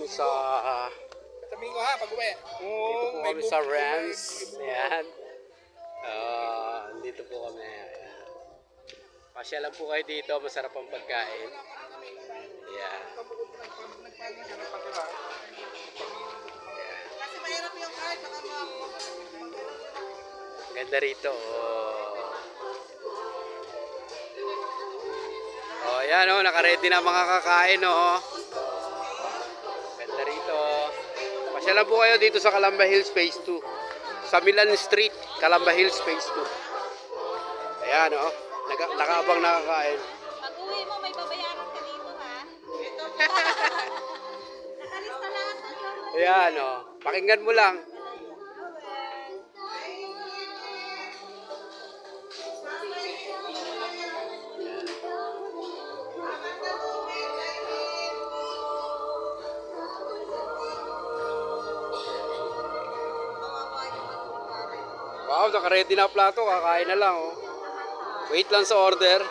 kami sa Sabihin ko ha, pag-uwi. dito po kami sa Rams. Ayan. Dito po kami. Ayan. Pasyalan po kayo dito, masarap ang pagkain. Ayan. Kasi mahirap yung card, baka Ganda rito. Ayan naka-ready na mga kakain Ganda rito. Pasyalan po kayo dito sa Calamba Hills Phase 2. Sa Milan Street, Calamba Hills Phase 2. Ayan nakaabang nakakain. Pag-uwi mo, may babayaran ka dito, ha? Nakalista lahat ng yung... Ayan pakinggan mo lang. Wow, naka-ready na plato, kakain na lang Wait lang sa order.